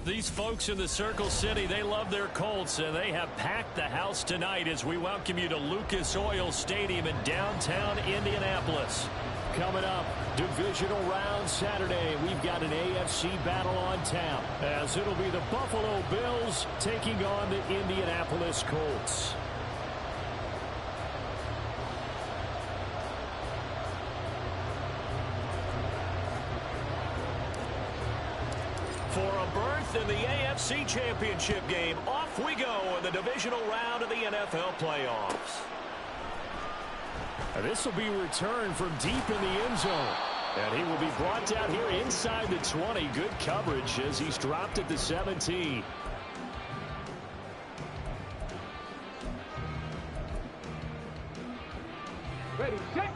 These folks in the Circle City, they love their Colts, and they have packed the house tonight as we welcome you to Lucas Oil Stadium in downtown Indianapolis. Coming up, Divisional Round Saturday, we've got an AFC battle on tap, as it'll be the Buffalo Bills taking on the Indianapolis Colts. For a berth in the AFC Championship game, off we go in the divisional round of the NFL playoffs. This will be returned from deep in the end zone. And he will be brought down here inside the 20. Good coverage as he's dropped at the 17. Ready, set.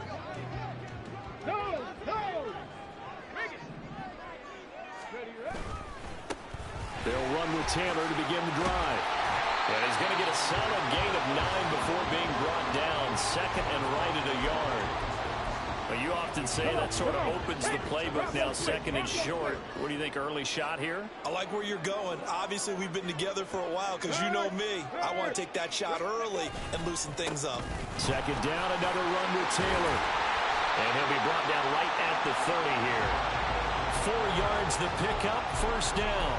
No. Make it. Ready, ready. They'll run with Taylor to begin the drive. And he's going to get a solid gain of 9 before being brought down. Second and right at a yard. Well, you often say that sort of opens the playbook now, second and short. What do you think, early shot here? I like where you're going. Obviously, we've been together for a while because you know me. I want to take that shot early and loosen things up. Second down, another run with Taylor. And he'll be brought down right at the 30 here. 4 yards the pickup, first down.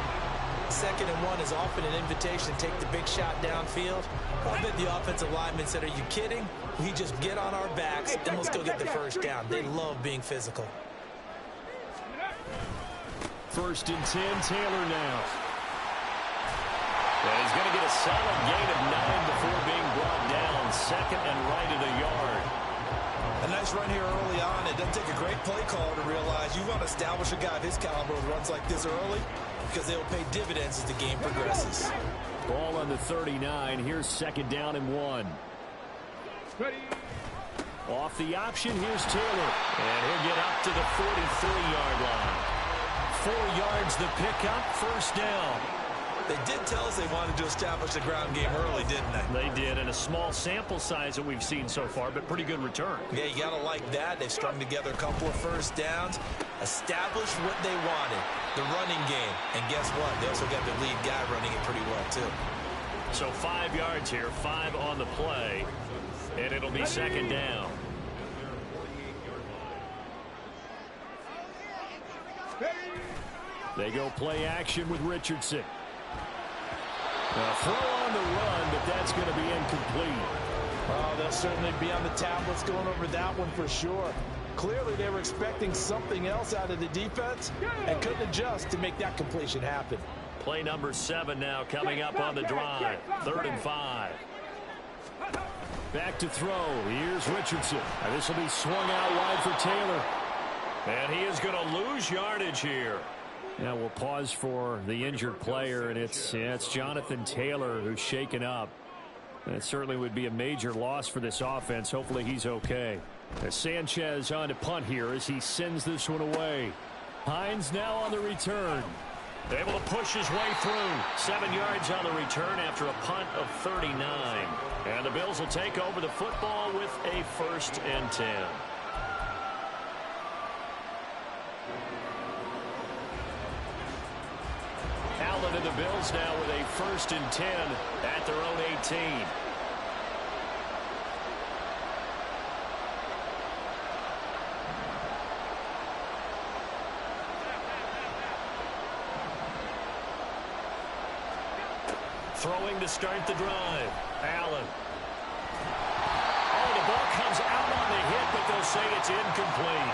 Second and 1 is often an invitation to take the big shot downfield. I bet the offensive linemen said, are you kidding? We just get on our backs and let's go get the first down. They love being physical. First and 10, Taylor now. And he's going to get a solid gain of 9 before being brought down. Second and right at a yard. A nice run here early on. It doesn't take a great play call to realize you want to establish a guy of his caliber with runs like this early because they'll pay dividends as the game progresses. Ball on the 39. Here's second down and 1. Ready. Off the option, here's Taylor. And he'll get up to the 43-yard line. 4 yards the pickup, first down. They did tell us they wanted to establish the ground game early, didn't they? They did, and a small sample size that we've seen so far, but pretty good return. Yeah, you got to like that. They've strung together a couple of first downs, established what they wanted, the running game. And guess what? They also got the lead guy running it pretty well, too. So 5 yards here, 5 on the play, and it'll be second down. They go play action with Richardson. A throw on the run, but that's going to be incomplete. Oh, they'll certainly be on the tablets going over that one for sure. Clearly, they were expecting something else out of the defense and couldn't adjust to make that completion happen. Play number 7 now coming up on the drive. 3rd and 5. Back to throw. Here's Richardson. And this will be swung out wide for Taylor. And he is going to lose yardage here. Now we'll pause for the injured player, and it's Jonathan Taylor who's shaken up. And it certainly would be a major loss for this offense. Hopefully he's okay. As Sanchez on to punt here as he sends this one away. Hines now on the return. Able to push his way through. 7 yards on the return after a punt of 39. And the Bills will take over the football with a 1st and 10. Allen and the Bills now with a 1st and 10 at their own 18. Throwing to start the drive. Allen. Oh, the ball comes out on the hit, but they'll say it's incomplete.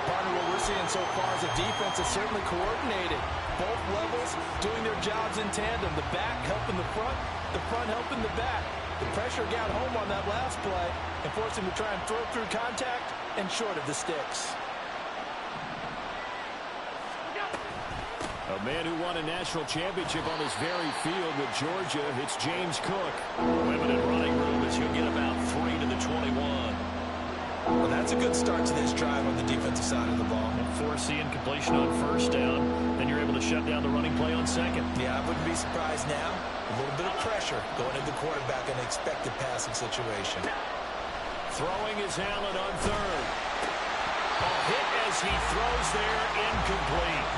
Partner, what we're seeing so far is a defense that's certainly coordinated. Both levels doing their jobs in tandem. The back helping the front helping the back. The pressure got home on that last play and forced him to try and throw through contact and short of the sticks. A man who won a national championship on this very field with Georgia. It's James Cook. Limited running room as he'll get about 3 to the 21. That's a good start to this drive on the defensive side of the ball. Force the incompletion on first down. Then you're able to shut down the running play on second. Yeah, I wouldn't be surprised now. A little bit of pressure going into the quarterback in an expected passing situation. Throwing is Allen on third. A hit as he throws there, incomplete.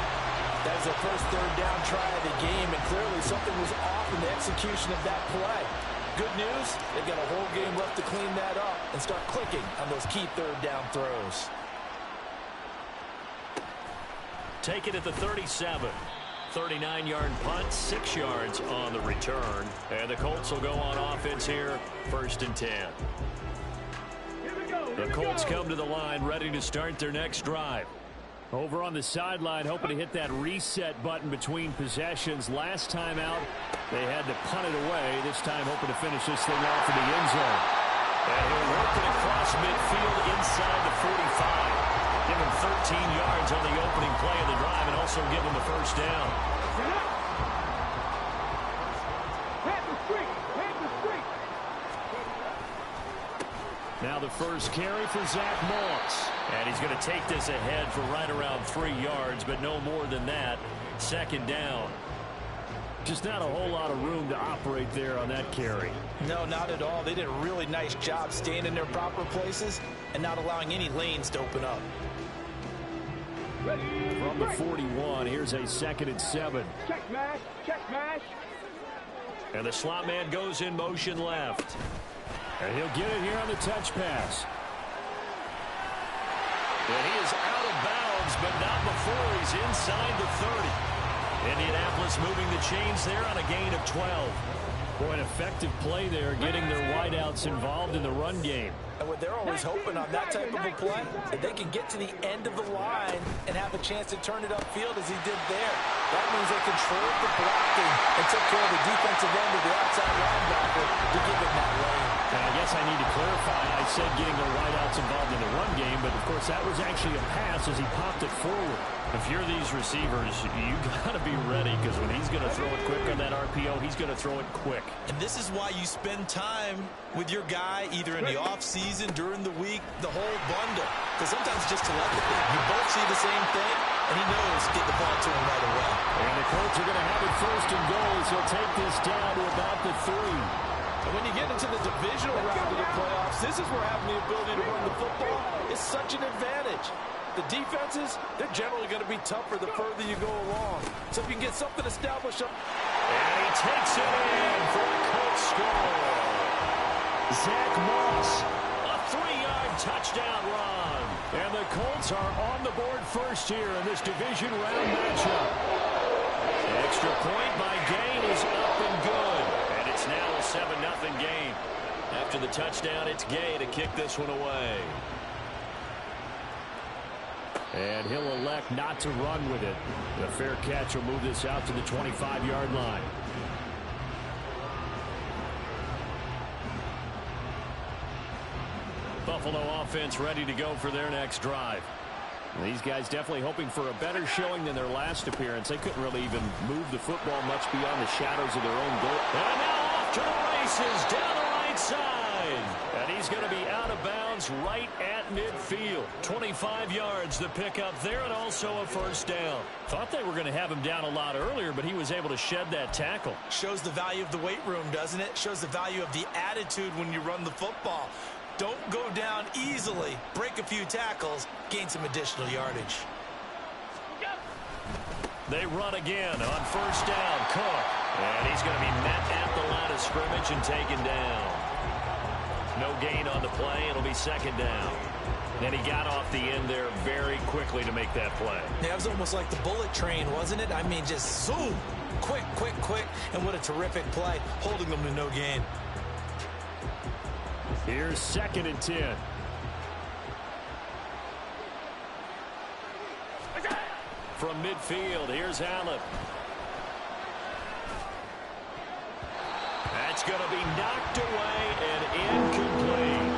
That was the first third down try of the game, and clearly something was off in the execution of that play. Good news, they've got a whole game left to clean that up and start clicking on those key third down throws. Take it at the 37. 39-yard punt, 6 yards on the return. And the Colts will go on offense here, 1st and 10. The Colts come to the line, ready to start their next drive. Over on the sideline, hoping to hit that reset button between possessions. Last time out, they had to punt it away. This time, hoping to finish this thing off in the end zone. And he'll work it across midfield inside the 45. Give him 13 yards on the opening play of the drive and also give him the first down. Now the first carry for Zach Moss. And he's going to take this ahead for right around 3 yards, but no more than that. 2nd down. Just not a whole lot of room to operate there on that carry. No, not at all. They did a really nice job staying in their proper places and not allowing any lanes to open up. From the 41, here's a 2nd and 7. Check mash, check mash. And the slot man goes in motion left. And he'll get it here on the touch pass. And he is out of bounds, but not before he's inside the 30. Indianapolis moving the chains there on a gain of 12. Boy, an effective play there, getting their wideouts involved in the run game. And what they're always hoping on that type of a play, if they can get to the end of the line and have a chance to turn it upfield as he did there. That means they controlled the blocking and took care of the defensive end of the outside linebacker to give him that lane. And I guess I need to clarify. I said getting their wideouts involved in the run game, but of course that was actually a pass as he popped it forward. If you're these receivers, you got to be ready, because when he's going to throw it quick on that RPO, he's going to throw it quick. And this is why you spend time with your guy either in the offseason, during the week, the whole bundle. Because sometimes just telepathy. You both see the same thing, and he knows get the ball to him right away. And the Colts are going to have it 1st and goal, so he'll take this down to about the 3. And when you get into the divisional round of the playoffs, this is where having the ability to run the football is such an advantage. The defenses, they're generally going to be tougher the further you go along. So if you can get something established up. And he takes it in for a Colts score. Zach Moss, a 3-yard touchdown run. And the Colts are on the board first here in this division round matchup. Extra point by Gain is up and good. And it's now a 7-0 game. After the touchdown, it's Gay to kick this one away. And he'll elect not to run with it. The fair catch will move this out to the 25-yard line. Buffalo offense ready to go for their next drive. These guys definitely hoping for a better showing than their last appearance. They couldn't really even move the football much beyond the shadows of their own goal. And now off to the races down the right side. And he's going to be out of bounds right at midfield. 25 yards the pickup there, and also a first down. Thought they were going to have him down a lot earlier, but he was able to shed that tackle. Shows the value of the weight room, doesn't it? Shows the value of the attitude when you run the football. Don't go down easily. Break a few tackles. Gain some additional yardage. They run again on first down. Cook. And he's going to be met at the line of scrimmage and taken down. No gain on the play. It'll be 2nd down. And he got off the end there very quickly to make that play. Yeah, it was almost like the bullet train, wasn't it? I mean, just zoom. Quick, quick, quick. And what a terrific play, holding them to no gain. Here's 2nd and 10. From midfield, here's Allen. That's going to be knocked away and incomplete.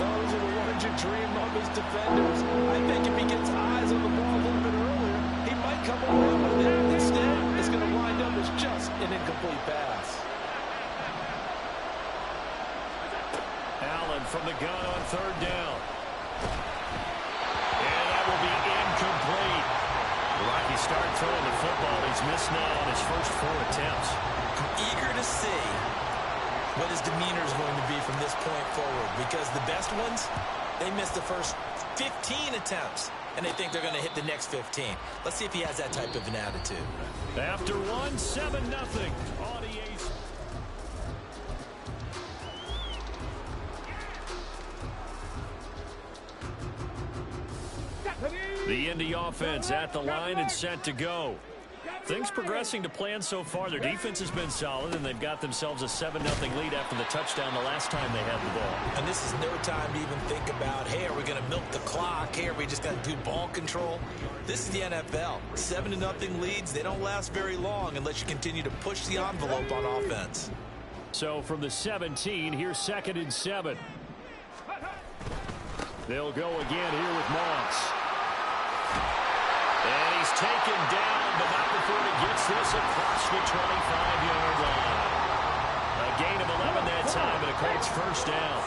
Those are the ones you dream of as defenders. I think if he gets eyes on the ball a little bit earlier, he might come away with it. Instead, it's going to wind up as just an incomplete pass. Allen from the gun on 3rd down. And that will be incomplete. The Rockies start throwing the football. He's missed now on his first 4 attempts. I'm eager to see what his demeanor is going to be from this point forward, because the best ones, they missed the first 15 attempts, and they think they're going to hit the next 15. Let's see if he has that type of an attitude. After 1, 7-0. On the ace. The Indy offense at the line and set to go. Things progressing to plan so far. Their defense has been solid, and they've got themselves a 7-0 lead after the touchdown the last time they had the ball. And this is no time to even think about, hey, are we going to milk the clock? Hey, are we just going to do ball control? This is the NFL. 7-0 leads, they don't last very long unless you continue to push the envelope on offense. So from the 17, here's 2nd and 7. They'll go again here with Moss. And he's taken down, but not before he gets this across the 25-yard line. A gain of 11 that time, and a Colts first down.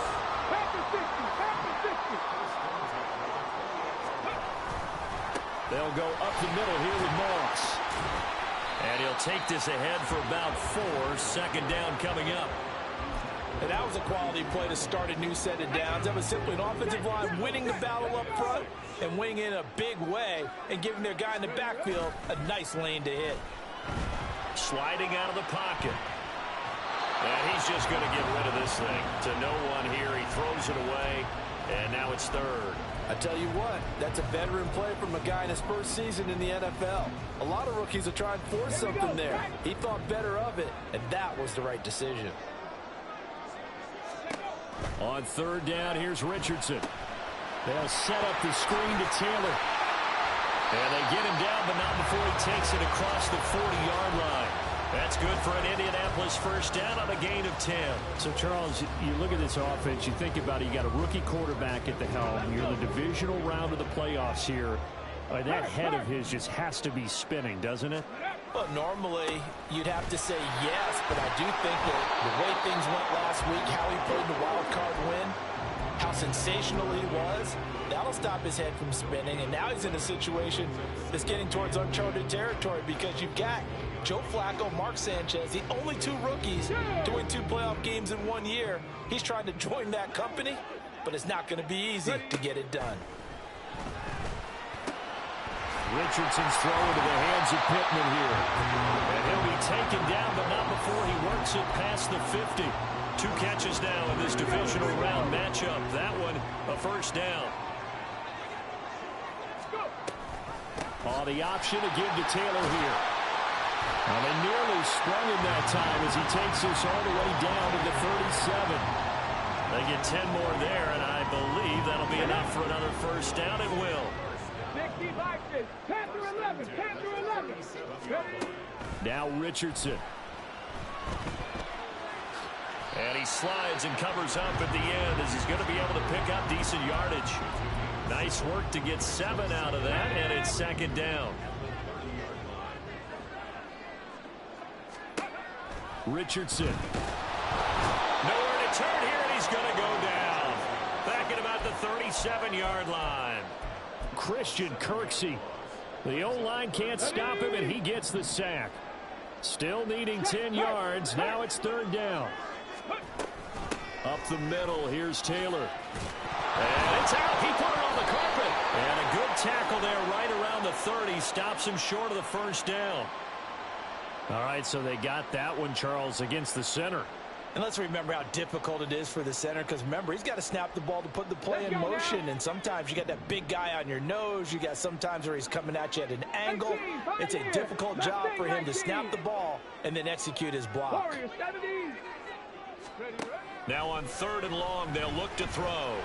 They'll go up the middle here with Moss. And he'll take this ahead for about 4. 2nd down coming up. And that was a quality play to start a new set of downs. That was simply an offensive line winning the battle up front and winning in a big way and giving their guy in the backfield a nice lane to hit. Sliding out of the pocket. And he's just going to get rid of this thing to no one here. He throws it away, and now it's 3rd. I tell you what, that's a veteran play from a guy in his first season in the NFL. A lot of rookies are trying to force something there. He thought better of it, and that was the right decision. On 3rd down, here's Richardson. They'll set up the screen to Taylor. And they get him down, but not before he takes it across the 40-yard line. That's good for an Indianapolis first down on a gain of 10. So, Charles, you look at this offense, you think about it, you got a rookie quarterback at the helm. You're in the divisional round of the playoffs here. That head of his just has to be spinning, doesn't it? Well, normally you'd have to say yes, but I do think that the way things went last week, how he played the wild card win, how sensational he was, that'll stop his head from spinning. And now he's in a situation that's getting towards uncharted territory because you've got Joe Flacco, Mark Sanchez, the only 2 rookies doing 2 playoff games in 1 year. He's trying to join that company, but it's not going to be easy to get it done. Richardson's throw into the hands of Pittman here. And he'll be taken down, but not before he works it past the 50. 2 catches now in this divisional round matchup. That one, a first down. The option to give to Taylor here. And they nearly sprung him that time as he takes this all the way down to the 37. They get 10 more there, and I believe that'll be enough for another first down. It will. 10 through 11. 10 through 11. Now Richardson. And he slides and covers up at the end as he's going to be able to pick up decent yardage. Nice work to get 7 out of that, and it's 2nd down. Richardson. Nowhere to turn here, and he's going to go down. Back at about the 37-yard line. Christian Kirksey. The O-line can't stop him, and he gets the sack. Still needing 10 yards. Now it's 3rd down. Up the middle, here's Taylor. And it's out. He put it on the carpet. And a good tackle there right around the 30. Stops him short of the first down. All right, so they got that one, Charles, against the center. And let's remember how difficult it is for the center, because remember, he's got to snap the ball to put the play in motion, and sometimes you got that big guy on your nose. You got sometimes where he's coming at you at an angle. It's a difficult job for him to snap the ball and then execute his block. Now on 3rd and long, they'll look to throw.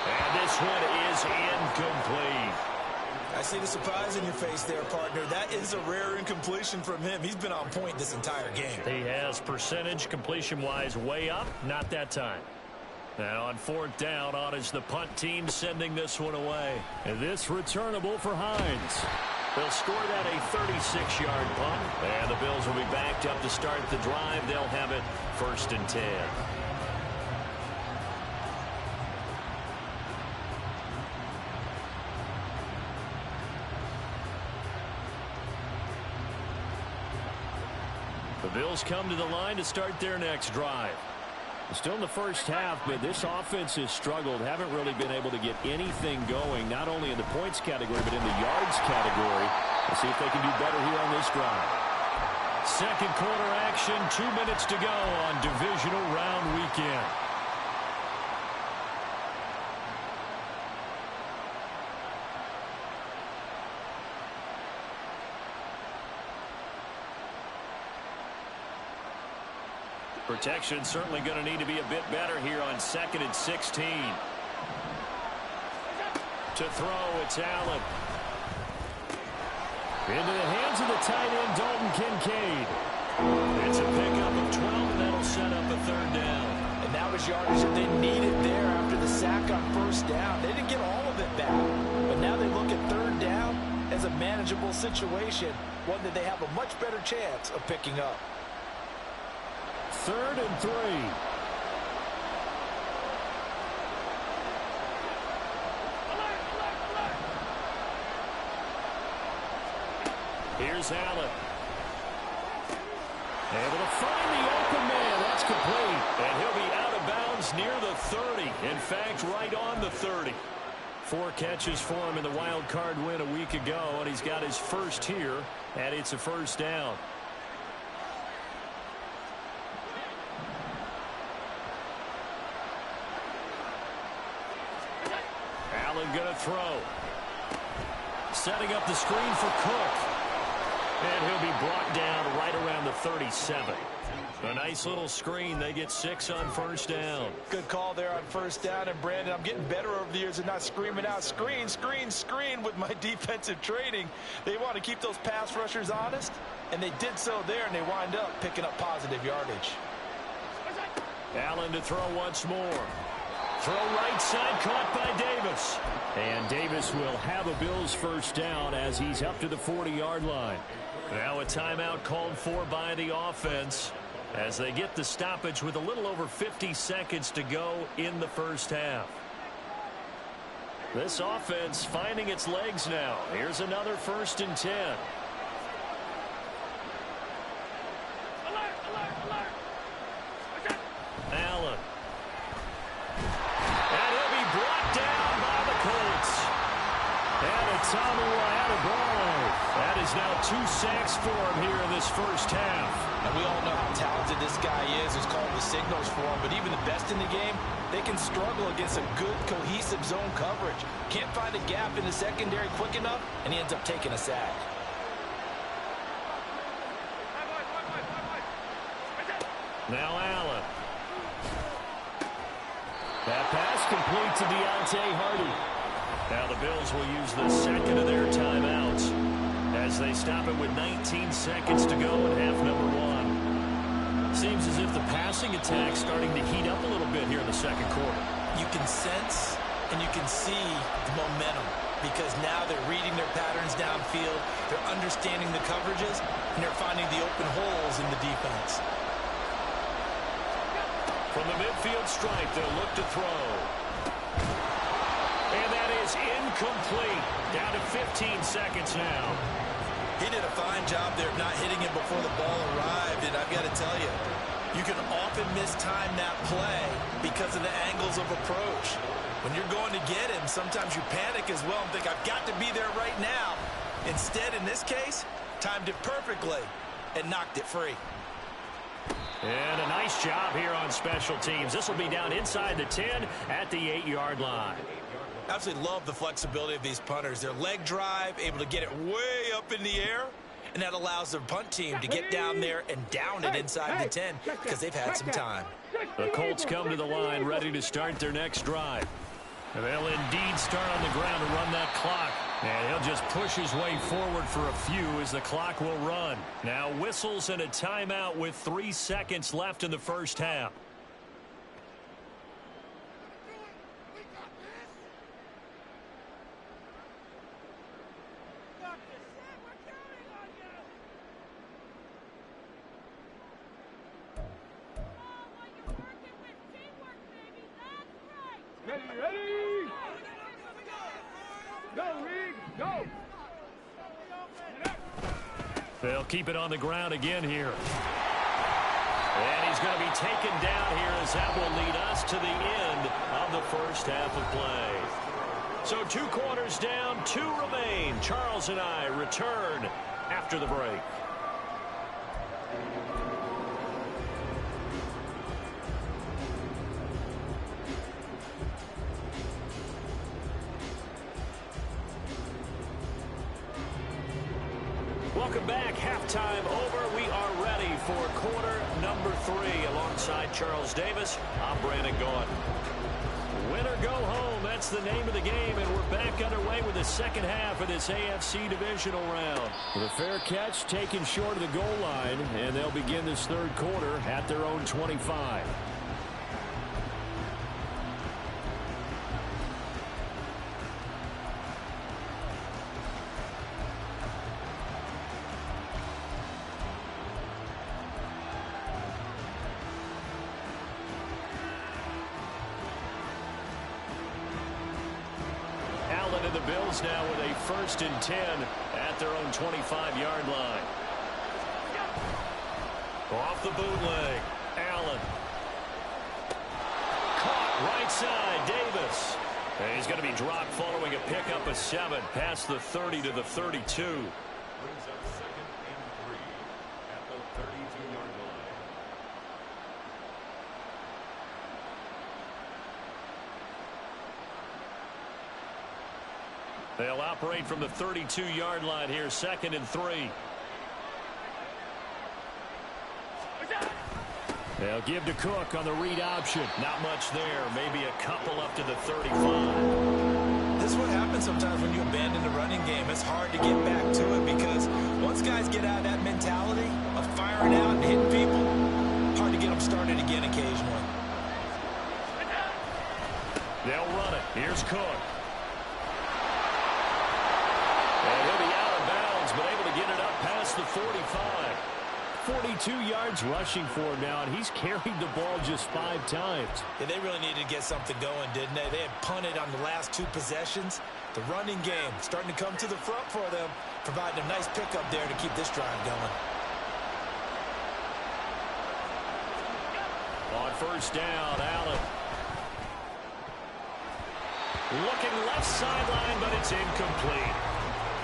And this one is incomplete. I see the surprise in your face there, partner. That is a rare incompletion from him. He's been on point this entire game. He has percentage completion-wise way up. Not that time. Now on 4th down, on is the punt team sending this one away. And this returnable for Hines. They'll score that a 36-yard punt. And the Bills will be backed up to start the drive. They'll have it 1st and 10. Bills come to the line to start their next drive. Still in the first half, but this offense has struggled. Haven't really been able to get anything going, not only in the points category, but in the yards category. We'll see if they can do better here on this drive. Second quarter action, 2 minutes to go on Divisional Round weekend. Protection certainly going to need to be a bit better here on 2nd and 16. To throw, it's Allen. Into the hands of the tight end, Dalton Kincaid. It's a pickup of 12, and that'll set up a 3rd down. And that was yardage that they needed there after the sack on 1st down. They didn't get all of it back, but now they look at 3rd down as a manageable situation, one that they have a much better chance of picking up. 3rd and 3. Here's Allen. Able to find the open man. That's complete. And he'll be out of bounds near the 30. In fact, right on the 30. 4 catches for him in the wild card win a week ago, and he's got his first here, and it's a 1st down. Allen going to throw. Setting up the screen for Cook. And he'll be brought down right around the 37. A nice little screen. They get 6 on 1st down. Good call there on 1st down. And, Brandon, I'm getting better over the years and not screaming out, screen, screen, screen with my defensive training. They want to keep those pass rushers honest, and they did so there, and they wind up picking up positive yardage. Allen to throw once more. Throw right side, caught by Davis. And Davis will have a Bills 1st down as he's up to the 40-yard line. Now a timeout called for by the offense as they get the stoppage with a little over 50 seconds to go in the 1st half. This offense finding its legs now. Here's another 1st and 10. Allen. And he'll be brought down by the Colts. And a Tommy Attaboy. That is now 2 sacks for him here in this 1st half. And we all know how talented this guy is, who's called the signals for him. But even the best in the game, they can struggle against a good, cohesive zone coverage. Can't find a gap in the secondary quick enough, and he ends up taking a sack. Now Allen. That pass complete to Deontay Hardy. Now the Bills will use the 2nd of their timeouts as they stop it with 19 seconds to go in half number 1. Seems as if the passing attack's starting to heat up a little bit here in the 2nd quarter. You can sense and you can see the momentum because now they're reading their patterns downfield, they're understanding the coverages, and they're finding the open holes in the defense. From the midfield stripe, they'll look to throw. And that is incomplete. Down to 15 seconds now. He did a fine job there of not hitting him before the ball arrived, and I've got to tell you, you can often mistime that play because of the angles of approach. When you're going to get him, sometimes you panic as well and think, I've got to be there right now. Instead, in this case, timed it perfectly and knocked it free. And a nice job here on special teams. This will be down inside the 10 at the 8-yard line. Absolutely love the flexibility of these punters. Their leg drive, able to get it way up in the air, and that allows their punt team to get down there and down it inside the 10 because they've had some time. The Colts come to the line ready to start their next drive. And they'll indeed start on the ground to run that clock. And he'll just push his way forward for a few as the clock will run. Now whistles and a timeout with 3 seconds left in the 1st half. Ready? Go, Reed, go! They'll keep it on the ground again here. And he's going to be taken down here as that will lead us to the end of the first half of play. So 2 quarters down, 2 remain. Charles and I return after the break. Welcome back. Halftime over. We are ready for quarter number 3. Alongside Charles Davis, I'm Brandon Gaudin. Win or go home, that's the name of the game, and we're back underway with the second half of this AFC Divisional Round. With a fair catch taken short of the goal line, and they'll begin this third quarter at their own 25. And the Bills now with a 1st and 10 at their own 25-yard line. Off the bootleg, Allen. Caught right side, Davis. And he's going to be dropped following a pickup of 7 past the 30 to the 32. Brings up 2nd and 3 at the 32-yard line. They'll operate from the 32-yard line here, 2nd and 3. They'll give to Cook on the read option. Not much there. Maybe a couple up to the 35. This is what happens sometimes when you abandon the running game. It's hard to get back to it because once guys get out of that mentality of firing out and hitting people, hard to get them started again occasionally. They'll run it. Here's Cook. And he'll be out of bounds, but able to get it up past the 45. 42 yards rushing for him now, and he's carried the ball just 5 times. Yeah, they really needed to get something going, didn't they? They had punted on the last 2 possessions. The running game starting to come to the front for them, providing a nice pickup there to keep this drive going. On 1st down, Allen. Looking left sideline, but it's incomplete.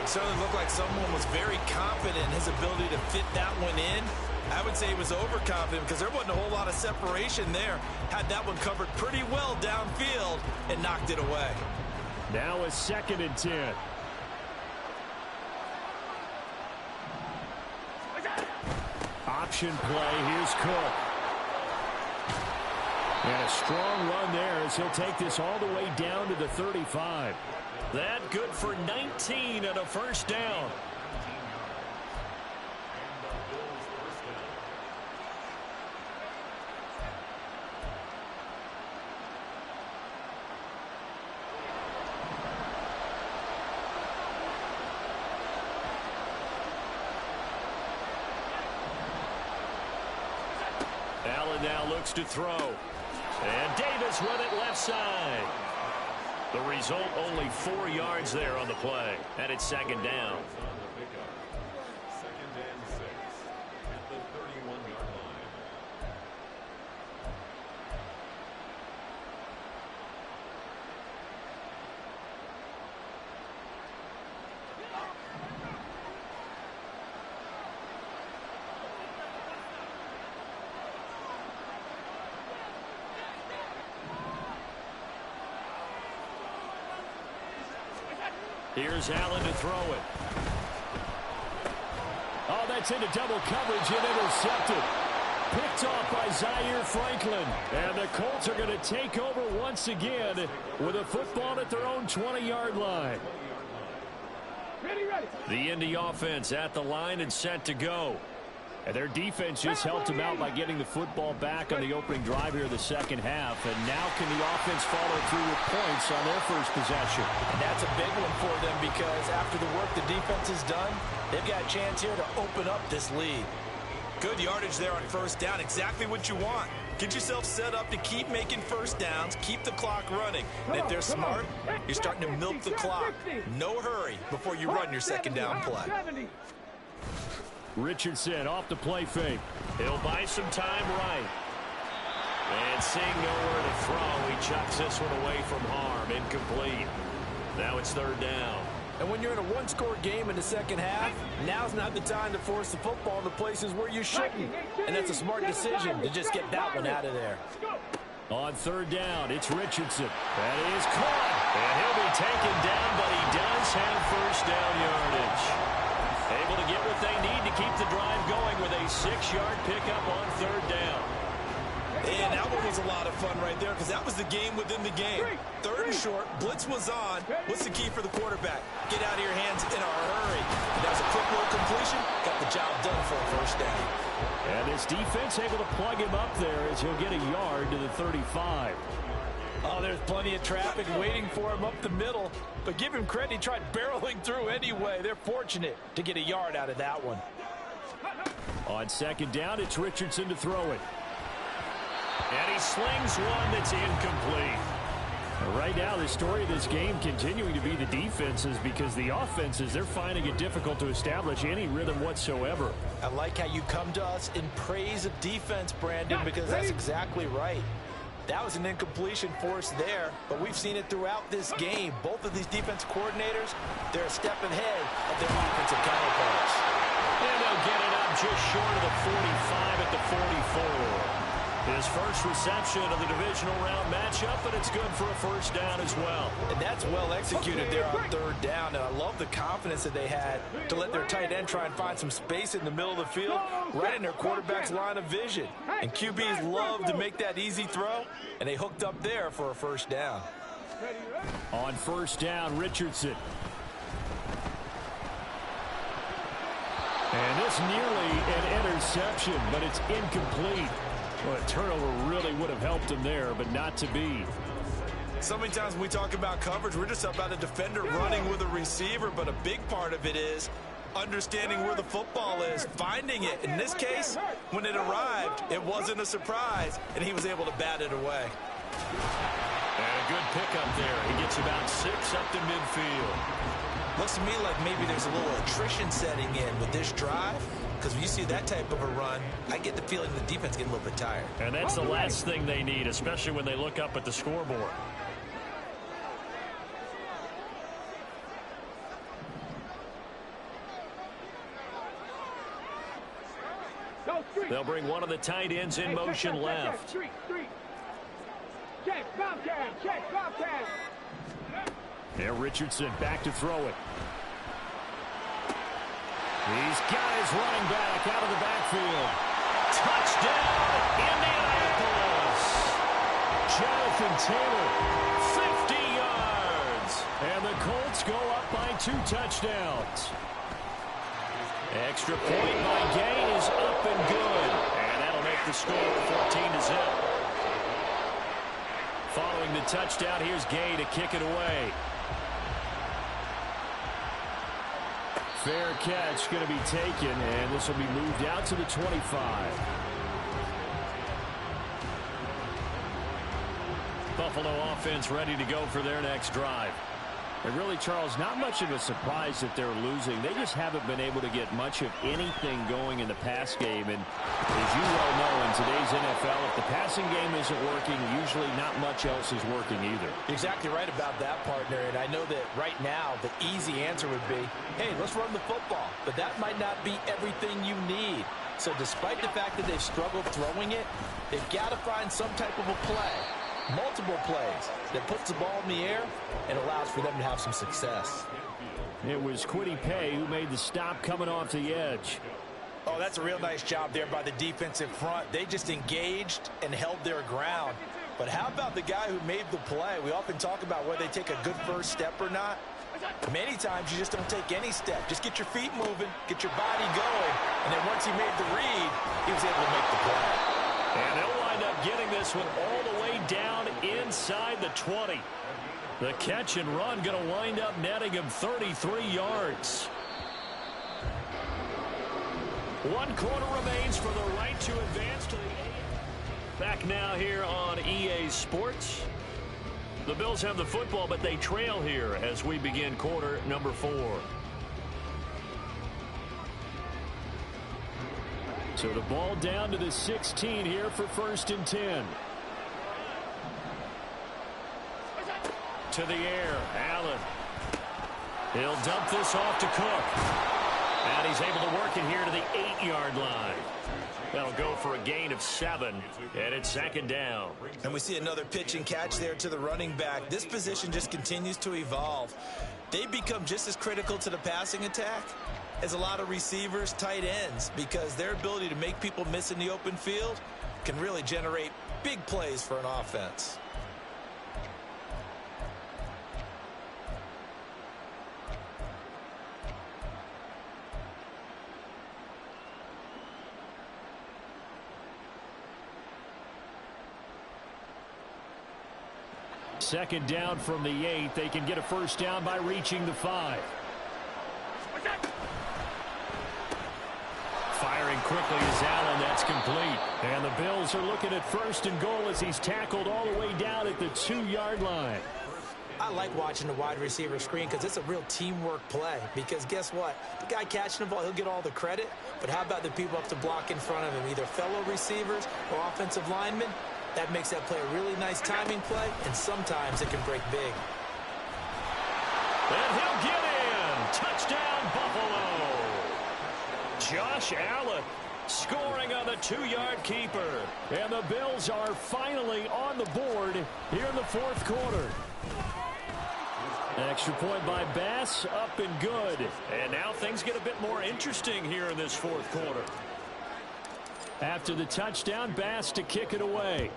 It certainly looked like someone was very confident in his ability to fit that one in. I would say he was overconfident because there wasn't a whole lot of separation there. Had that one covered pretty well downfield and knocked it away. Now a 2nd and 10. Option play. Here's Cook. And a strong run there as he'll take this all the way down to the 35. That good for 19 and a 1st down. Allen now looks to throw. And Davis with it left side. The result, only 4 yards there on the play. And it's 2nd down. 2nd and 6 at the 31-yard line. Here's Allen to throw it. Oh, that's into double coverage and intercepted. Picked off by Zaire Franklin. And the Colts are going to take over once again with a football at their own 20-yard line. Ready, ready. The Indy offense at the line and set to go. And their defense just helped them out by getting the football back on the opening drive here in the second half. And now can the offense follow through with points on their first possession? And that's a big one for them because after the work the defense has done, they've got a chance here to open up this lead. Good yardage there on 1st down. Exactly what you want. Get yourself set up to keep making 1st downs, keep the clock running. And if they're smart, you're starting to milk the clock. No hurry before you run your 2nd down play. Richardson off the play fake. He'll buy some time right. And seeing nowhere to throw, he chucks this one away from harm. Incomplete. Now it's third down. And when you're in a one-score game in the second half, now's not the time to force the football in the places where you shouldn't. And that's a smart decision to just get that one out of there. On third down, it's Richardson. That is caught. And he'll be taken down, but he does have first down yardage. Able to get what they need to keep the drive going with a 6-yard pickup on third down. And that one was a lot of fun right there because that was the game within the game. Third and short, blitz was on. What's the key for the quarterback? Get out of your hands in a hurry. And that was a quick little completion. Got the job done for a first down. And this defense able to plug him up there as he'll get a yard to the 35. Oh, there's plenty of traffic waiting for him up the middle. But give him credit, he tried barreling through anyway. They're fortunate to get a yard out of that one. On second down, it's Richardson to throw it. And he slings one that's incomplete. Right now, the story of this game continuing to be the defenses because the offenses, they're finding it difficult to establish any rhythm whatsoever. I like how you come to us in praise of defense, Brandon, because that's exactly right. That was an incompletion forced there, but we've seen it throughout this game. Both of these defense coordinators, they're a step ahead of their offensive counterparts. And they'll get it up just short of the 45 at the 44. His first reception of the divisional round matchup, but it's good for a first down as well. And that's well executed there on third down. And I love the confidence that they had to let their tight end try and find some space in the middle of the field, right in their quarterback's line of vision. And QBs love to make that easy throw, and they hooked up there for a first down. On first down, Richardson. And this nearly an interception, but it's incomplete. Well, a turnover really would have helped him there, but not to be. So many times when we talk about coverage, we're just about a defender running with a receiver, but a big part of it is understanding where the football is, finding it. In this case, when it arrived, it wasn't a surprise, and he was able to bat it away. And a good pickup there. He gets about 6 up to midfield. Looks to me like maybe there's a little attrition setting in with this drive. Because when you see that type of a run, I get the feeling the defense getting a little bit tired. And that's the last thing they need, especially when they look up at the scoreboard. They'll bring one of the tight ends in motion left. Check, Bobcat. There, Richardson back to throw it. He's got his running back out of the backfield. Touchdown, Indianapolis. Jonathan Taylor, 50 yards. and the Colts go up by 2 touchdowns. Extra point by Gay is up and good. And that'll make the score 14-0. Following the touchdown, here's Gay to kick it away. Fair catch going to be taken, and this will be moved out to the 25. Buffalo offense ready to go for their next drive. And really, Charles, not much of a surprise that they're losing. They just haven't been able to get much of anything going in the pass game. And as you well know, in today's NFL, if the passing game isn't working, usually not much else is working either. Exactly right about that, partner. And I know that right now the easy answer would be, hey, let's run the football. But that might not be everything you need. So despite the fact that they've struggled throwing it, they've got to find some type of a play. Multiple plays that puts the ball in the air and allows for them to have some success. It was Kwity Paye who made the stop coming off the edge. Oh, that's a real nice job there by the defensive front. They just engaged and held their ground. But how about the guy who made the play? We often talk about whether they take a good first step or not. Many times you just don't take any step. Just get your feet moving, get your body going, and then once he made the read, he was able to make the play. And they'll wind up getting this one all the way down inside the 20. The catch and run going to wind up netting him 33 yards. 1 quarter remains for the right to advance to the A. Back now here on EA Sports. The Bills have the football, but they trail here as we begin quarter number 4. So the ball down to the 16 here for 1st and 10. To the air, Allen. He'll dump this off to Cook. And he's able to work it here to the 8-yard line. That'll go for a gain of 7, and it's 2nd down. And we see another pitch and catch there to the running back. This position just continues to evolve. They become just as critical to the passing attack as a lot of receivers, tight ends, because their ability to make people miss in the open field can really generate big plays for an offense. Second down from the 8. They can get a first down by reaching the 5. Firing quickly is Allen. That's complete. And the Bills are looking at 1st and goal as he's tackled all the way down at the 2-yard line. I like watching the wide receiver screen because it's a real teamwork play. Because guess what? The guy catching the ball, he'll get all the credit. But how about the people up to block in front of him, either fellow receivers or offensive linemen? That makes that play a really nice timing play, and sometimes it can break big. And he'll get in. Touchdown, Buffalo. Josh Allen scoring on the 2-yard keeper. And the Bills are finally on the board here in the 4th quarter. Extra point by Bass, up and good. And now things get a bit more interesting here in this 4th quarter. After the touchdown, Bass to kick it away.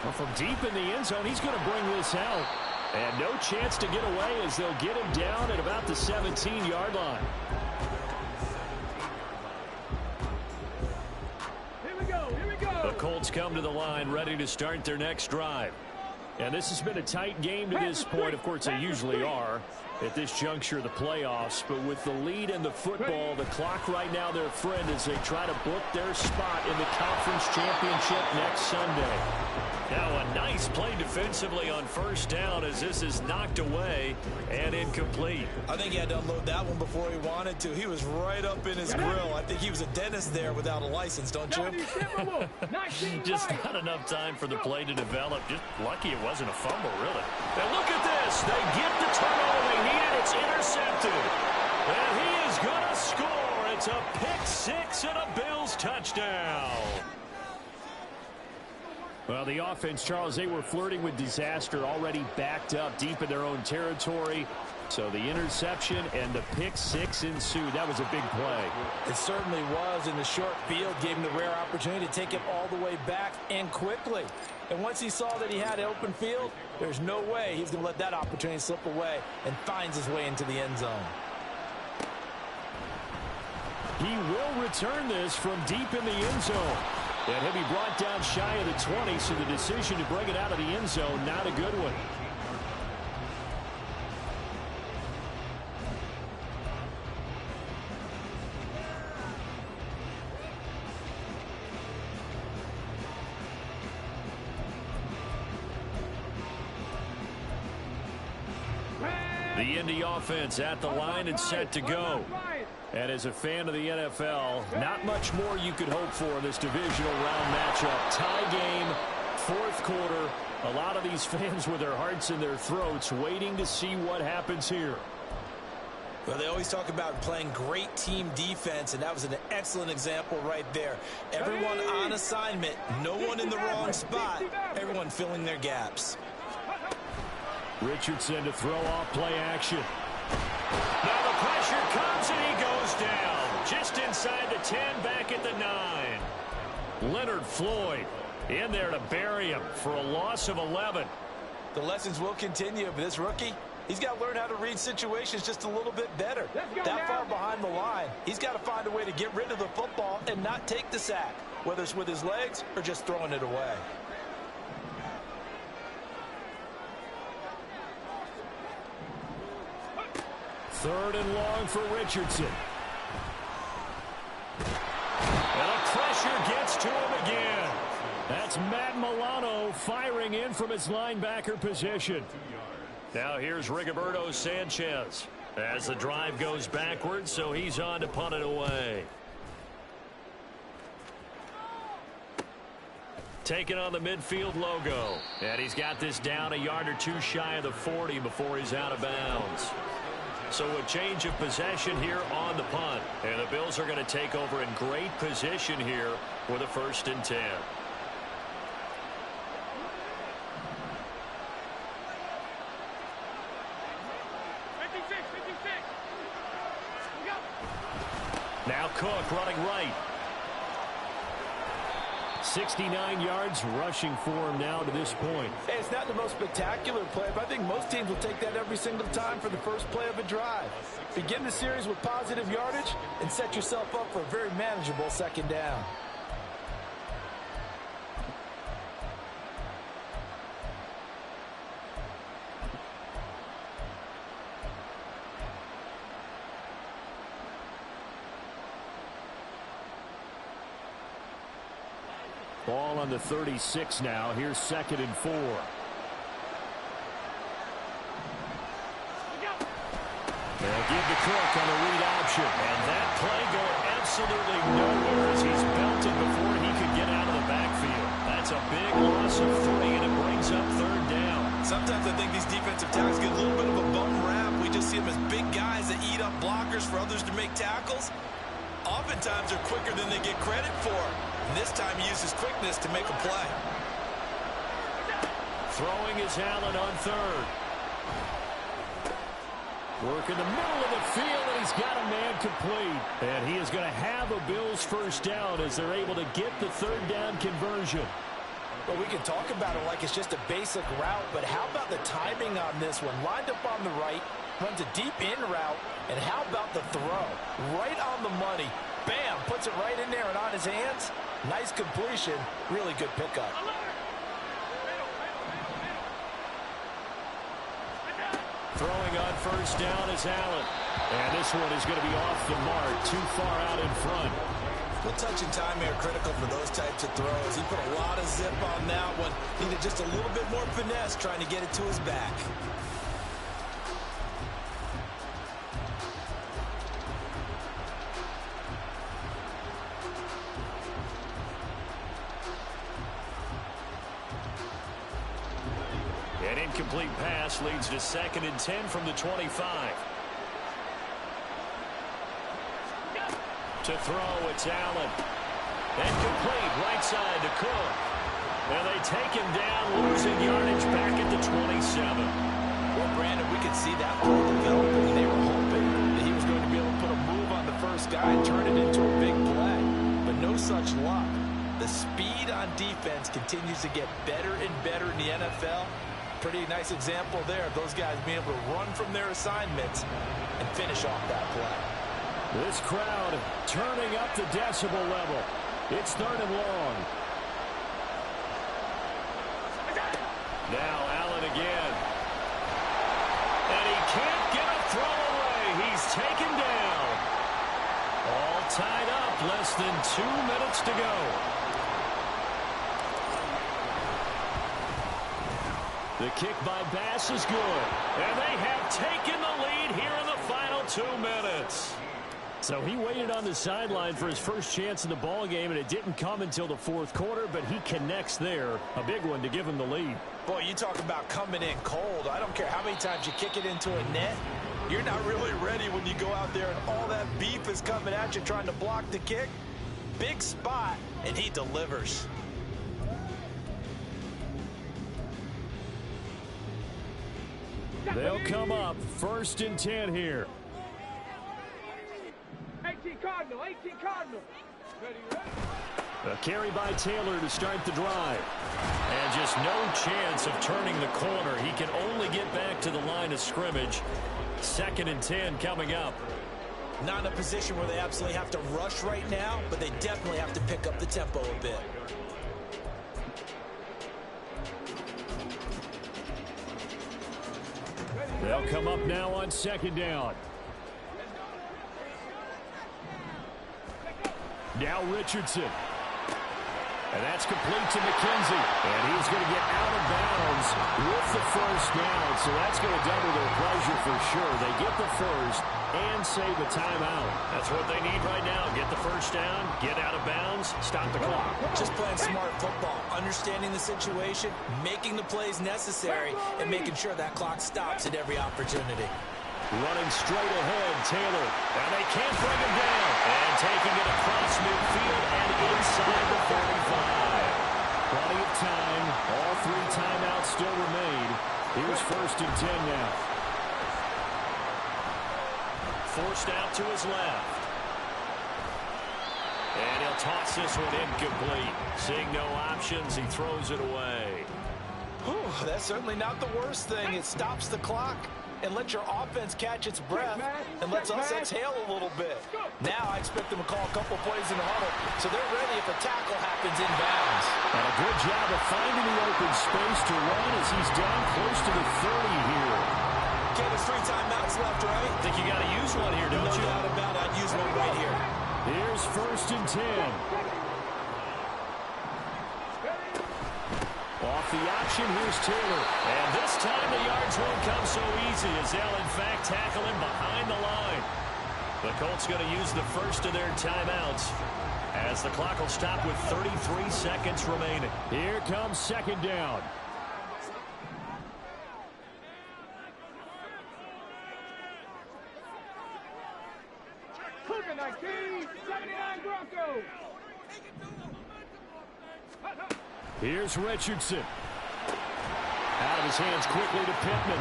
Well, from deep in the end zone, he's going to bring this out. And no chance to get away as they'll get him down at about the 17-yard line. Here we go, here we go. The Colts come to the line ready to start their next drive. And this has been a tight game to this point. Of course, they usually are at this juncture of the playoffs. But with the lead in the football, the clock right now their friend as they try to book their spot in the conference championship next Sunday. Now a nice play defensively on 1st down as this is knocked away and incomplete. I think he had to unload that one before he wanted to. He was right up in his grill. I think he was a dentist there without a license, don't you? Just not enough time for the play to develop. Just lucky it wasn't a fumble, really. And look at this. They get the turnover they needed. It's intercepted. And he is going to score. It's a pick-6 and a Bills touchdown. Well, the offense, Charles, they were flirting with disaster, already backed up deep in their own territory. So the interception and the pick-6 ensued. That was a big play. It certainly was, and the short field gave him the rare opportunity to take it all the way back and quickly. And once he saw that he had open field, there's no way he's going to let that opportunity slip away, and finds his way into the end zone. He will return this from deep in the end zone. And he'll be brought down shy of the 20, so the decision to bring it out of the end zone, not a good one. The Indy offense at the line and set to go. And as a fan of the NFL, not much more you could hope for in this divisional round matchup. Tie game, 4th quarter. A lot of these fans with their hearts in their throats waiting to see what happens here. Well, they always talk about playing great team defense, and that was an excellent example right there. Everyone on assignment, no one in the wrong spot, everyone filling their gaps. Richardson to throw off play action. Now the pressure comes and he goes down. Just inside the 10, back at the 9. Leonard Floyd in there to bury him for a loss of 11. The lessons will continue, but this rookie, he's got to learn how to read situations just a little bit better. That far behind the line, he's got to find a way to get rid of the football and not take the sack, whether it's with his legs or just throwing it away. Third and long for Richardson. And the pressure gets to him again. That's Matt Milano firing in from his linebacker position. Now here's Rigoberto Sanchez. As the drive goes backwards, so he's on to punt it away. Taking on the midfield logo. And he's got this down a yard or two shy of the 40 before he's out of bounds. So a change of possession here on the punt. And the Bills are going to take over in great position here with a 1st and 10. Now Cook running right. 69 yards rushing for him now to this point. Hey, it's not the most spectacular play, but I think most teams will take that every single time for the first play of a drive. Begin the series with positive yardage and set yourself up for a very manageable 2nd down. Ball on the 36 now. Here's 2nd and 4. They'll give the Cook on the read option. And that play going absolutely nowhere as he's belted before he could get out of the backfield. That's a big loss of 3, and it brings up 3rd down. Sometimes I think these defensive tackles get a little bit of a bum rap. We just see them as big guys that eat up blockers for others to make tackles. Oftentimes they're quicker than they get credit for. And this time he uses quickness to make a play. Throwing is Allen on 3rd. Work in the middle of the field, and he's got a man complete. And he is going to have a Bills 1st down as they're able to get the 3rd down conversion. Well, we can talk about it like it's just a basic route, but how about the timing on this one? Lined up on the right, runs a deep in route, and how about the throw? Right on the money. Bam, puts it right in there and on his hands. Nice completion. Really good pickup. Throwing on 1st down is Allen. And this one is going to be off the mark, too far out in front. Well, touch and time are critical for those types of throws. He put a lot of zip on that one. Needed just a little bit more finesse trying to get it to his back. An incomplete pass leads to 2nd and 10 from the 25. To throw, it's Allen. And complete, right side to Cook. And they take him down, losing yardage back at the 27. Well, Brandon, we could see that play developing, and they were hoping that he was going to be able to put a move on the first guy and turn it into a big play. But no such luck. The speed on defense continues to get better and better in the NFL. Pretty nice example there of those guys being able to run from their assignments and finish off that play. This crowd turning up the decibel level. It's 3rd and long. Now Allen again. And he can't get a throw away. He's taken down. All tied up. Less than 2 minutes to go. The kick by Bass is good. And they have taken the lead here in the final 2 minutes. So he waited on the sideline for his first chance in the ball game, and it didn't come until the 4th quarter, but he connects there. A big one to give him the lead. Boy, you talk about coming in cold. I don't care how many times you kick it into a net. You're not really ready when you go out there and all that beef is coming at you trying to block the kick. Big spot, and he delivers. They'll come up 1st and 10 here. 18 Cardinal, 18 Cardinal. A carry by Taylor to start the drive. And just no chance of turning the corner. He can only get back to the line of scrimmage. 2nd and 10 coming up. Not in a position where they absolutely have to rush right now, but they definitely have to pick up the tempo a bit. They'll come up now on 2nd down. Now Richardson. And that's complete to McKenzie. And he's going to get out of bounds with the first down. So that's going to double their pleasure for sure. They get the first and save a timeout. That's what they need right now. Get the first down, get out of bounds, stop the clock. Just playing smart football, understanding the situation, making the plays necessary, and making sure that clock stops at every opportunity. Running straight ahead, Taylor. And they can't bring him down. And taking it across midfield and inside the 45. Plenty of time. All 3 timeouts still remain. Here's 1st and 10 now. Forced out to his left. And he'll toss this one incomplete. Seeing no options, he throws it away. Whew, that's certainly not the worst thing. It stops the clock and lets your offense catch its breath and lets us exhale a little bit. Now I expect them to call a couple plays in the huddle so they're ready if a tackle happens in bounds. And a good job of finding the open space to run as he's down close to the 30 here. Okay, there's 3 timeouts left, right? Think you got to use one here, don't you? No doubt about it. I'd use one right here. Here's 1st and 10. Off the option, here's Taylor. And this time the yards won't come so easy as they'll in fact tackle him behind the line. The Colts going to use the first of their timeouts as the clock will stop with 33 seconds remaining. Here comes 2nd down. Cougar 1979 Broncos. Here's Richardson. Out of his hands quickly to Pittman.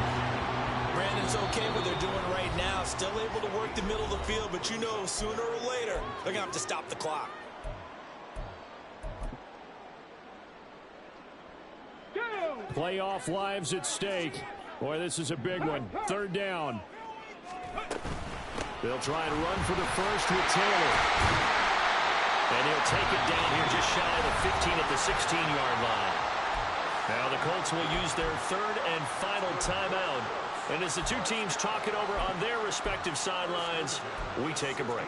Brandon's okay what they're doing right now. Still able to work the middle of the field, but you know sooner or later they're going to have to stop the clock. Playoff lives at stake. Boy, this is a big one. 3rd down. They'll try and run for the first with Taylor. And he'll take it down here just shy of the 15 at the 16-yard line. Now the Colts will use their 3rd and final timeout. And as the 2 teams talk it over on their respective sidelines, we take a break.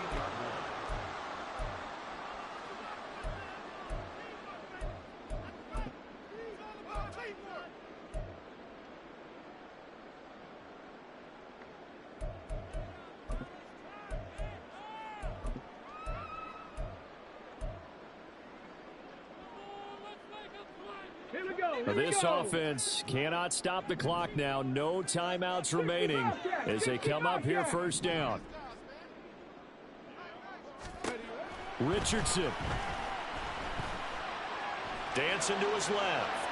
This offense cannot stop the clock now. No timeouts remaining as they come up here 1st down. Richardson. Dancing to his left.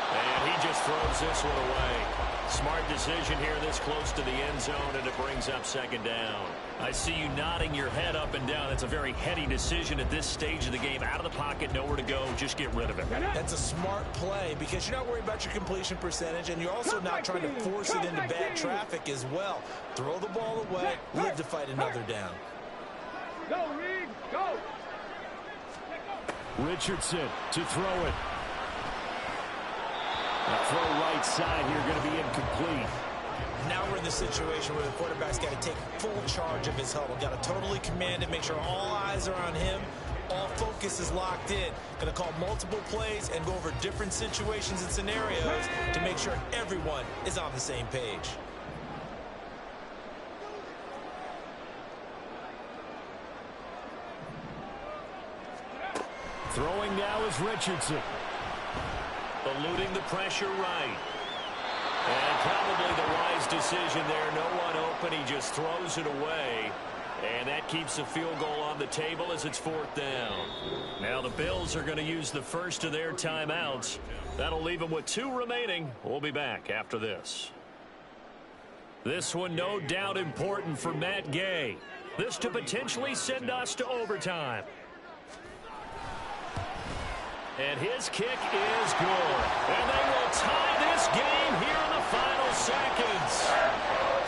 And he just throws this one away. Smart decision here this close to the end zone, and it brings up 2nd down. I see you nodding your head up and down. That's a very heady decision at this stage of the game. Out of the pocket, nowhere to go. Just get rid of it. That's a smart play because you're not worried about your completion percentage, and you're also not trying to force it into bad traffic as well. Throw the ball away, live to fight another down. Go, Reed, go. Richardson to throw it. That throw right side here going to be incomplete. Now we're in the situation where the quarterback's got to take full charge of his huddle. Got to totally command it, make sure all eyes are on him. All focus is locked in. Going to call multiple plays and go over different situations and scenarios to make sure everyone is on the same page. Throwing now is Richardson. Eluding the pressure right. And probably the wise decision there. No one open. He just throws it away. And that keeps the field goal on the table as it's 4th down. Now the Bills are going to use the first of their timeouts. That'll leave them with 2 remaining. We'll be back after this. This one no doubt important for Matt Gay. This to potentially send us to overtime. And his kick is good. And they will tie this game here in the final seconds.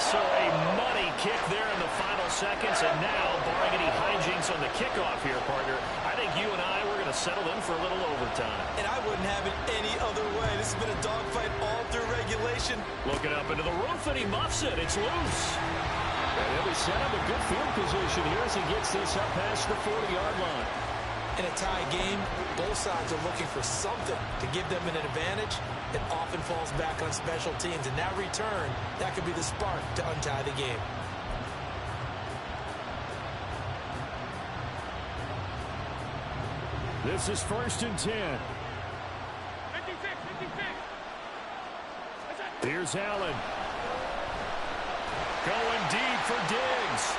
So a money kick there in the final seconds. And now, barring any hijinks on the kickoff here, partner, I think you and I, we're going to settle in for a little overtime. And I wouldn't have it any other way. This has been a dogfight all through regulation. Looking up into the roof, and he muffs it. It's loose. And he'll be set up a good field position here as he gets this up past the 40-yard line. In a tie game, Both sides are looking for something to give them an advantage. It often falls back on special teams. And that return, that could be the spark to untie the game. This is 1st and 10. 56. Here's Allen. Going deep for Diggs.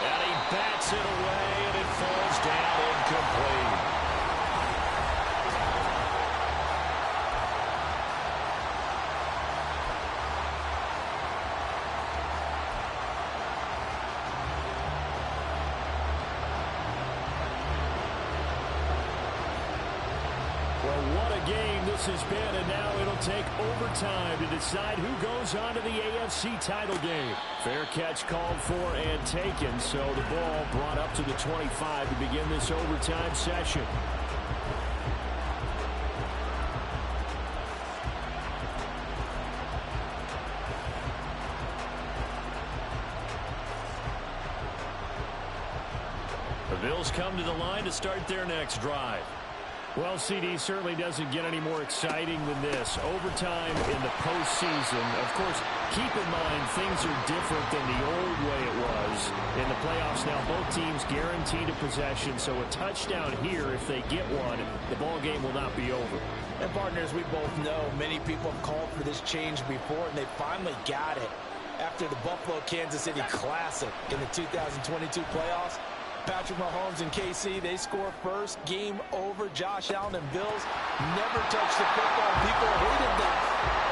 And he bats it away, and it falls down incomplete. Well, what a game this has been, and now it'll take overtime to decide who goes on to the AFC title game. Fair catch called for and taken, so the ball brought up to the 25 to begin this overtime session. The Bills come to the line to start their next drive. Well, CD certainly doesn't get any more exciting than this. Overtime in the postseason. Of course, keep in mind things are different than the old way it was. In the playoffs now, both teams guaranteed a possession, so a touchdown here, if they get one, the ball game will not be over. And partners, we both know many people have called for this change before, and they finally got it. After the Buffalo-Kansas City Classic in the 2022 playoffs, Patrick Mahomes and KC, they score first. Game over. Josh Allen and Bills never touched the football. People hated that.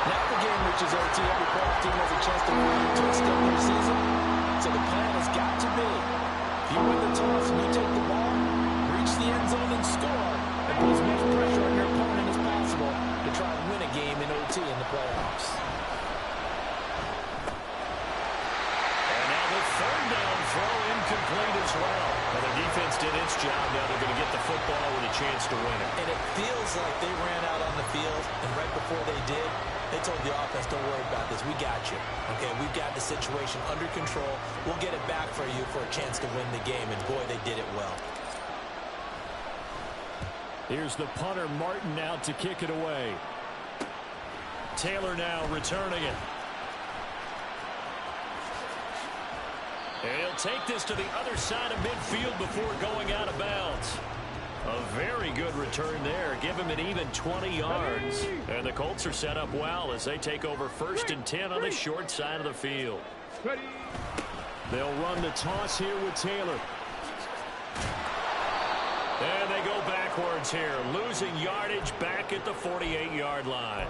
Now the game reaches OT. Every playoff team has a chance to win to extend their season. So the plan has got to be, if you win the toss and you take the ball, reach the end zone and score, and put as much pressure on your opponent as possible to try and win a game in OT in the playoffs. And now the third down throw incomplete as well. Now their defense did its job. Now they're going to get the football with a chance to win it. And it feels like they ran out on the field, and right before they did, they told the offense, don't worry about this. We got you. Okay, we've got the situation under control. We'll get it back for you for a chance to win the game. And, boy, they did it well. Here's the punter, Martin, out to kick it away. Taylor now returning it. And he'll take this to the other side of midfield before going out of bounds. A very good return there. Give him an even 20 yards. And the Colts are set up well as they take over 1st and 10 on the short side of the field. They'll run the toss here with Taylor. And they go backwards here, losing yardage back at the 48-yard line.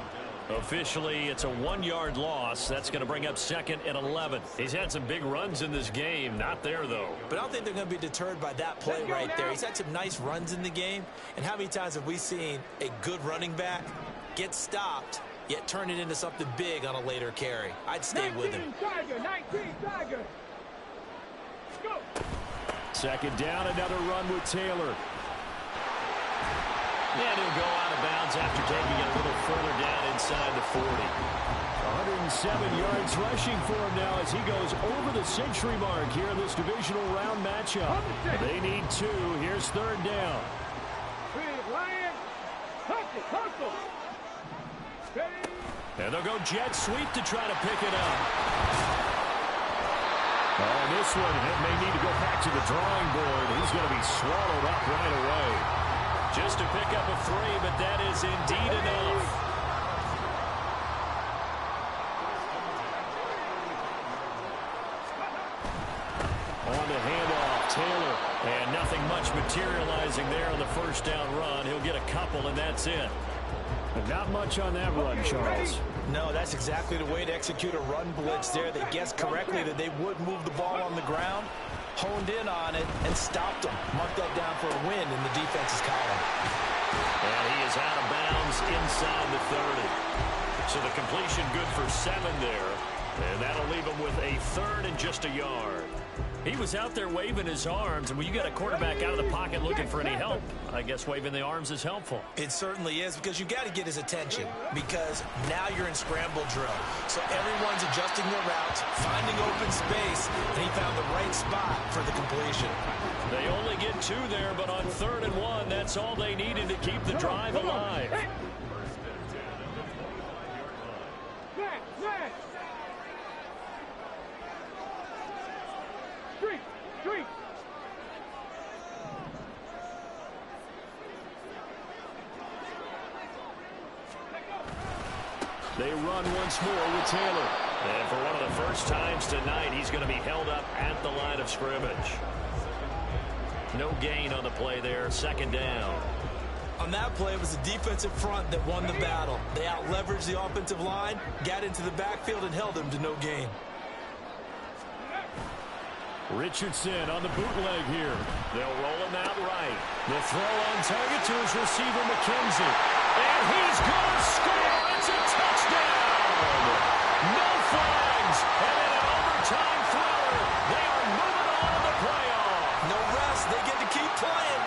Officially, it's a 1-yard loss. That's going to bring up 2nd and 11. He's had some big runs in this game. Not there, though. But I don't think they're going to be deterred by that play right there. He's had some nice runs in the game. And how many times have we seen a good running back get stopped, yet turn it into something big on a later carry? I'd stay with him. 19 Tiger. Go. 2nd down, another run with Taylor. And he'll go out of bounds after taking it a little further down inside the 40. 107 yards rushing for him now as he goes over the century mark here in this divisional round matchup. They need 2. Here's 3rd down. Lions. Hustle. And they'll go jet sweep to try to pick it up. Oh, this one may need to go back to the drawing board. He's going to be swallowed up right away. Just to pick up a 3, but that is indeed enough. On the handoff, Taylor. And nothing much materializing there on the 1st down run. He'll get a couple, and that's it. But not much on that run, Charles. No, that's exactly the way to execute a run blitz there. They guessed correctly that they would move the ball on the ground, honed in on it, and stopped them. Marked that down for a win in the defense's column. And he is out of bounds inside the 30. So the completion good for 7 there. And that'll leave him with a 3rd and just a yard. He was out there waving his arms, and when you got a quarterback out of the pocket looking for any help, I guess waving the arms is helpful. It certainly is, because you got to get his attention, because now you're in scramble drill. So everyone's adjusting their routes, finding open space, and he found the right spot for the completion. They only get 2 there, but on 3rd and 1, that's all they needed to keep the drive alive. They run once more with Taylor. And for one of the first times tonight, he's going to be held up at the line of scrimmage. No gain on the play there. 2nd down. On that play, it was the defensive front that won the battle. They out-leveraged the offensive line, got into the backfield, and held him to no gain. Richardson on the bootleg here. They'll roll him out right. The throw on target to his receiver, McKenzie. And he's going to score. It's a touchdown. No flags. And in an overtime thriller, they are moving on to the playoff. No rest. They get to keep playing.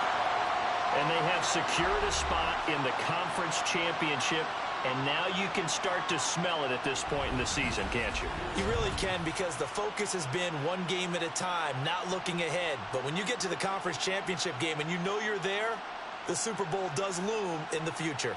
And they have secured a spot in the conference championship. And now you can start to smell it at this point in the season, can't you? You really can, because the focus has been one game at a time, not looking ahead. But when you get to the conference championship game and you know you're there, the Super Bowl does loom in the future.